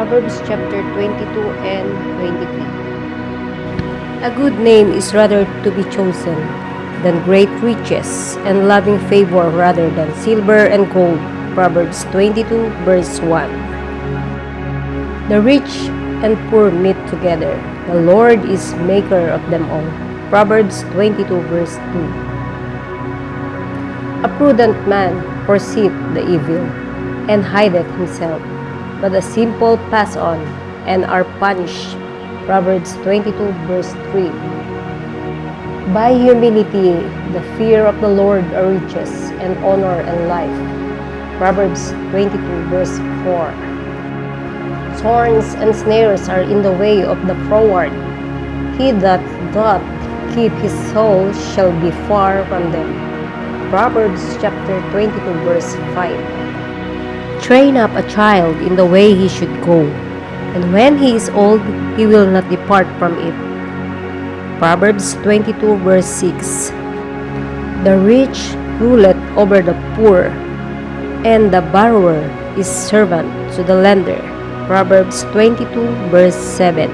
Proverbs chapter 22 and 23. A good name is rather to be chosen than great riches, and loving favor rather than silver and gold. Proverbs 22 verse 1. The rich and poor meet together. The Lord is maker of them all. Proverbs 22 verse 2. A prudent man foreseeth the evil, and hideth himself, but the simple pass on, and are punished. Proverbs 22 verse 3. By humility, the fear of the Lord are riches, and honor and life. Proverbs 22 verse 4. Thorns and snares are in the way of the froward. He that doth keep his soul shall be far from them. Proverbs chapter 22 verse 5. Train up a child in the way he should go, and when he is old, he will not depart from it. Proverbs 22 verse 6. The rich ruleth over the poor, and the borrower is servant to the lender. Proverbs 22 verse 7.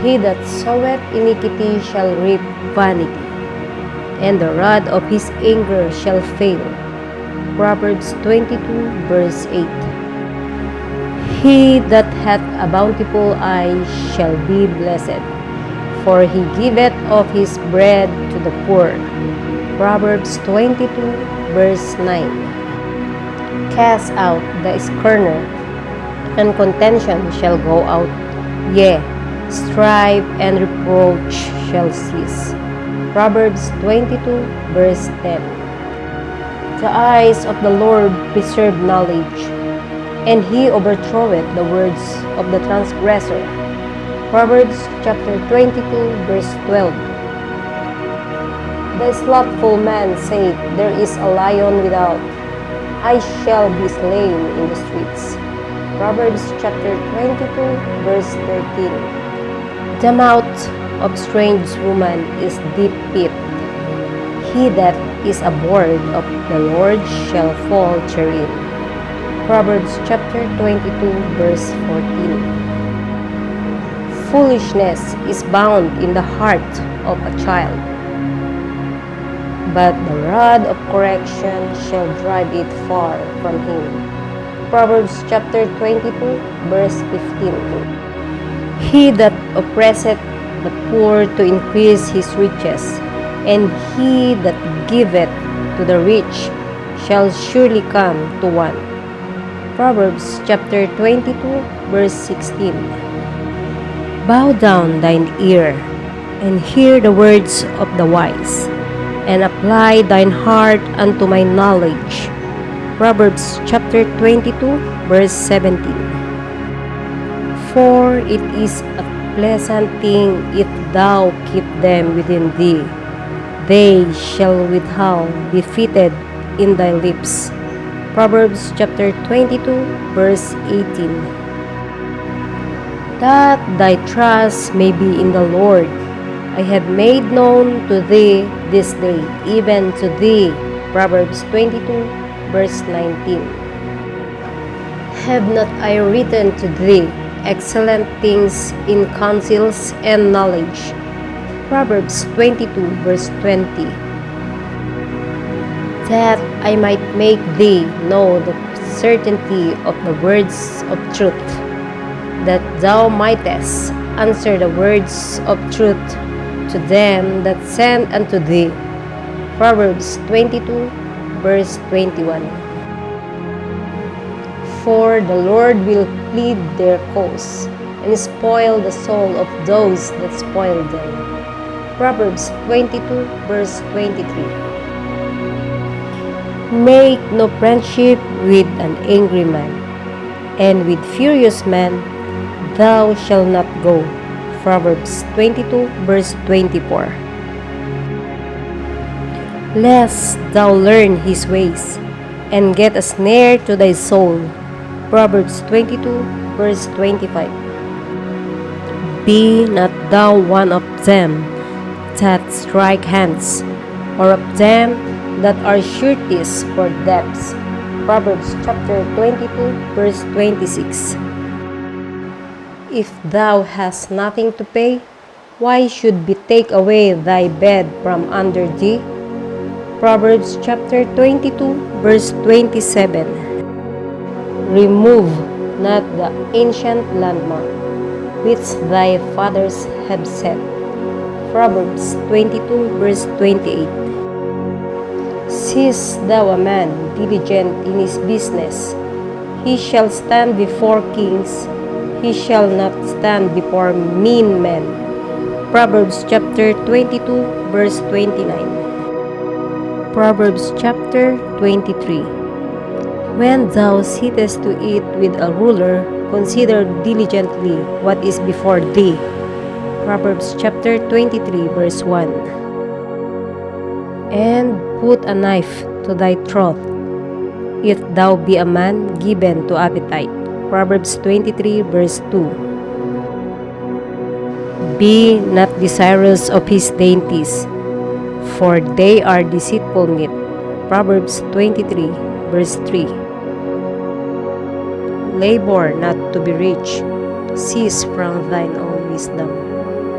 He that soweth iniquity shall reap vanity, and the rod of his anger shall fail. Proverbs 22 verse 8. He that hath a bountiful eye shall be blessed, for he giveth of his bread to the poor. Proverbs 22 verse 9. Cast out the scorner, and contention shall go out. Yea, strife and reproach shall cease. Proverbs 22 verse 10. The eyes of the Lord preserve knowledge, and he overthroweth the words of the transgressor. Proverbs chapter 22 verse 12. The slothful man saith, There is a lion without, I shall be slain in the streets. Proverbs chapter 22 verse 13. The mouth of strange woman is deep pit. He that is abhorred of the Lord shall fall therein. Proverbs chapter 22 verse 14. Foolishness is bound in the heart of a child, but the rod of correction shall drive it far from him. Proverbs chapter 22 verse 15. He that oppresseth the poor to increase his riches, and he that giveth to the rich shall surely come to want. Proverbs chapter 22 verse 16. Bow down thine ear, and hear the words of the wise, and apply thine heart unto my knowledge. Proverbs chapter 22 verse 17. For it is a pleasant thing if thou keep them within thee. They shall withal be fitted in thy lips. Proverbs chapter 22 verse 18. That thy trust may be in the Lord, I have made known to thee this day, even to thee. Proverbs 22 verse 19. Have not I written to thee excellent things in counsels and knowledge? Proverbs 22 verse 20. That I might make thee know the certainty of the words of truth, that thou mightest answer the words of truth to them that send unto thee. Proverbs 22 verse 21. For the Lord will plead their cause, and spoil the soul of those that spoil them. Proverbs 22 verse 23. Make no friendship with an angry man, and with furious man thou shalt not go. Proverbs 22 verse 24. Lest thou learn his ways, and get a snare to thy soul. Proverbs 22 verse 25. Be not thou one of them that strike hands, or of them that are sureties for debts. Proverbs chapter 22, verse 26. If thou hast nothing to pay, why should we take away thy bed from under thee? Proverbs chapter 22, verse 27. Remove not the ancient landmark, which thy fathers have set. Proverbs 22, verse 28. Seest thou a man diligent in his business, he shall stand before kings, he shall not stand before mean men. Proverbs chapter 22, verse 29. Proverbs chapter 23. When thou sittest to eat with a ruler, consider diligently what is before thee. Proverbs chapter 23, verse 1. And put a knife to thy throat, if thou be a man given to appetite. Proverbs 23, verse 2. Be not desirous of his dainties, for they are deceitful meat. Proverbs 23, verse 3. Labor not to be rich, cease from thine own wisdom.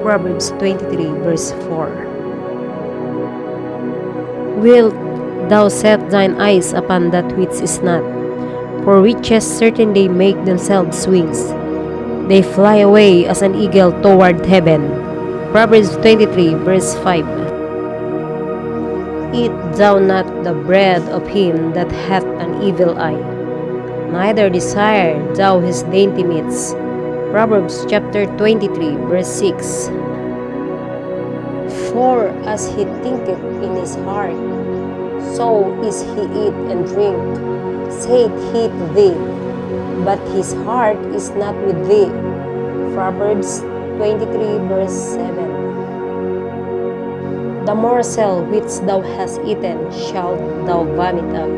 Proverbs 23, verse 4. Wilt thou set thine eyes upon that which is not? For riches certainly make themselves wings. They fly away as an eagle toward heaven. Proverbs 23, verse 5. Eat thou not the bread of him that hath an evil eye, neither desire thou his dainty meats. Proverbs chapter 23, verse 6. For as he thinketh in his heart, so is he eat and drink. Saith he to thee, but his heart is not with thee. Proverbs 23, verse 7. The morsel which thou hast eaten shalt thou vomit up,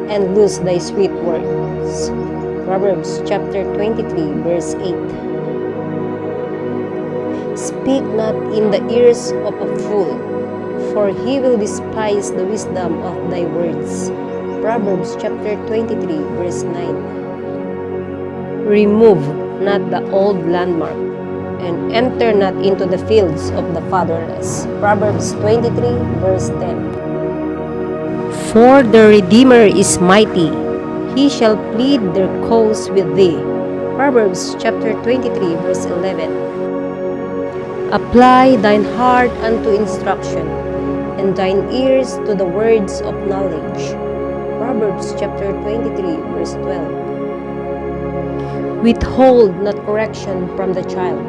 and lose thy sweet words. Proverbs chapter 23, verse 8. Speak not in the ears of a fool, for he will despise the wisdom of thy words. Proverbs chapter 23, verse 9. Remove not the old landmark, and enter not into the fields of the fatherless. Proverbs 23, verse 10. For the Redeemer is mighty, he shall plead their cause with thee. Proverbs chapter 23, verse 11. Apply thine heart unto instruction, and thine ears to the words of knowledge. Proverbs chapter 23, verse 12. Withhold not correction from the child,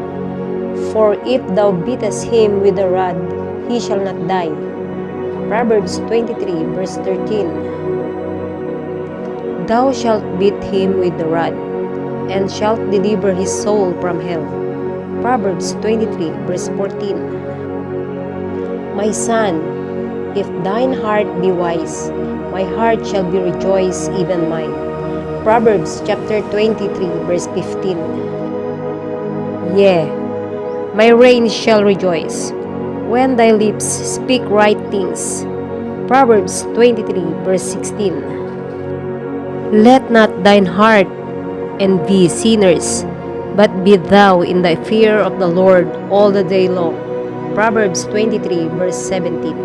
for if thou beatest him with a rod, he shall not die. Proverbs 23, verse 13. Thou shalt beat him with the rod, and shalt deliver his soul from hell. Proverbs 23, verse 14. My son, if thine heart be wise, my heart shall be rejoiced, even mine. Proverbs chapter 23, verse 15. Yea, my reins shall rejoice, when thy lips speak right things. Proverbs 23, verse 16. Let not thine heart envy sinners, but be thou in thy fear of the Lord all the day long. Proverbs 23, verse 17.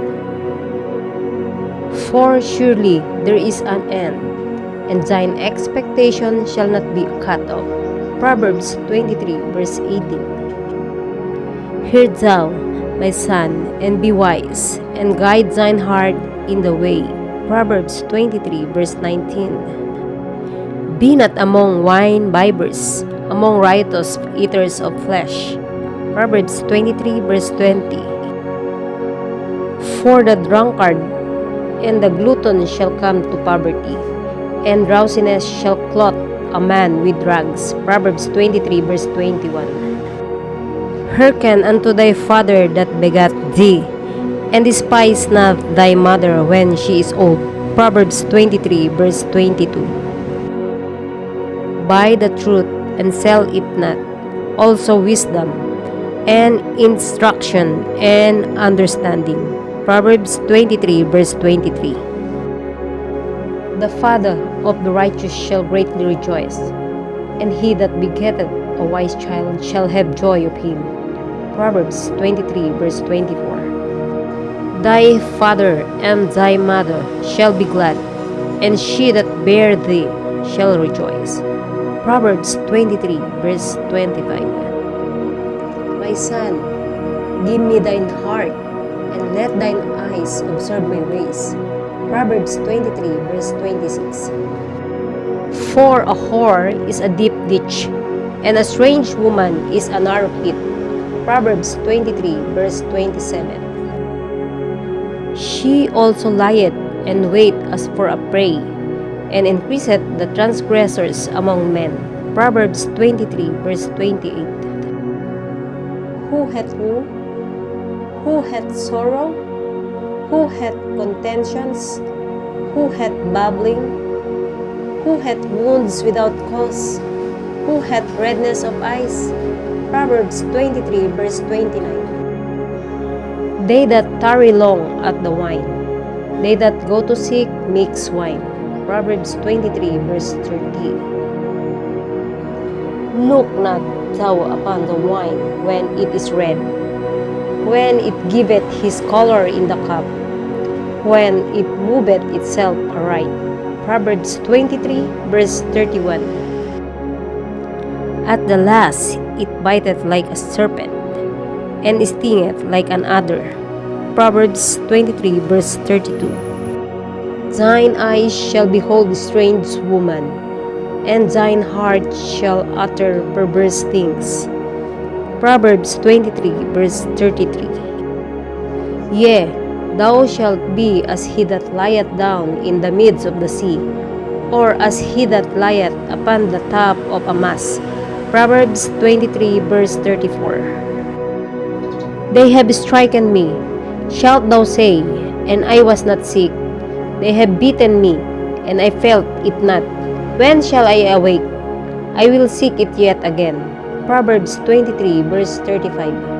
For surely there is an end, and thine expectation shall not be cut off. Proverbs 23, verse 18. Hear thou, my son, and be wise, and guide thine heart in the way. Proverbs 23, verse 19. Be not among wine bibbers, among riotous eaters of flesh. Proverbs 23, verse 20. For the drunkard and the glutton shall come to poverty, and drowsiness shall clothe a man with rags. Proverbs 23, verse 21. Hearken unto thy father that begat thee, and despise not thy mother when she is old. Proverbs 23, verse 22. Buy the truth, and sell it not, also wisdom, and instruction, and understanding. Proverbs 23, verse 23. The father of the righteous shall greatly rejoice, and he that begetteth a wise child shall have joy of him. Proverbs 23 verse 24. Thy father and thy mother shall be glad, and she that bare thee shall rejoice. Proverbs 23 verse 25. My son, give me thine heart, and let thine eyes observe my ways. Proverbs 23 verse 26. For a whore is a deep ditch, and a strange woman is a narrow pit. Proverbs 23 verse 27. She also lieth and wait as for a prey, and increaseth the transgressors among men. Proverbs 23 verse 28. Who hath woe? Who hath sorrow? Who hath contentions? Who hath babbling? Who hath wounds without cause? Who hath redness of eyes? Proverbs 23 verse 29. They that tarry long at the wine, they that go to seek mixed wine. Proverbs 23 verse 30. Look not thou upon the wine when it is red, when it giveth his color in the cup, when it moveth itself aright. Proverbs 23 verse 31. At the last it biteth like a serpent, and stingeth like an adder. Proverbs 23 verse 32. Thine eyes shall behold strange woman, and thine heart shall utter perverse things. Proverbs 23 verse 33. Yea, thou shalt be as he that lieth down in the midst of the sea, or as he that lieth upon the top of a mast. Proverbs 23 verse 34. They have stricken me, shalt thou say, and I was not sick. They have beaten me, and I felt it not. When shall I awake? I will seek it yet again. Proverbs 23 verse 35.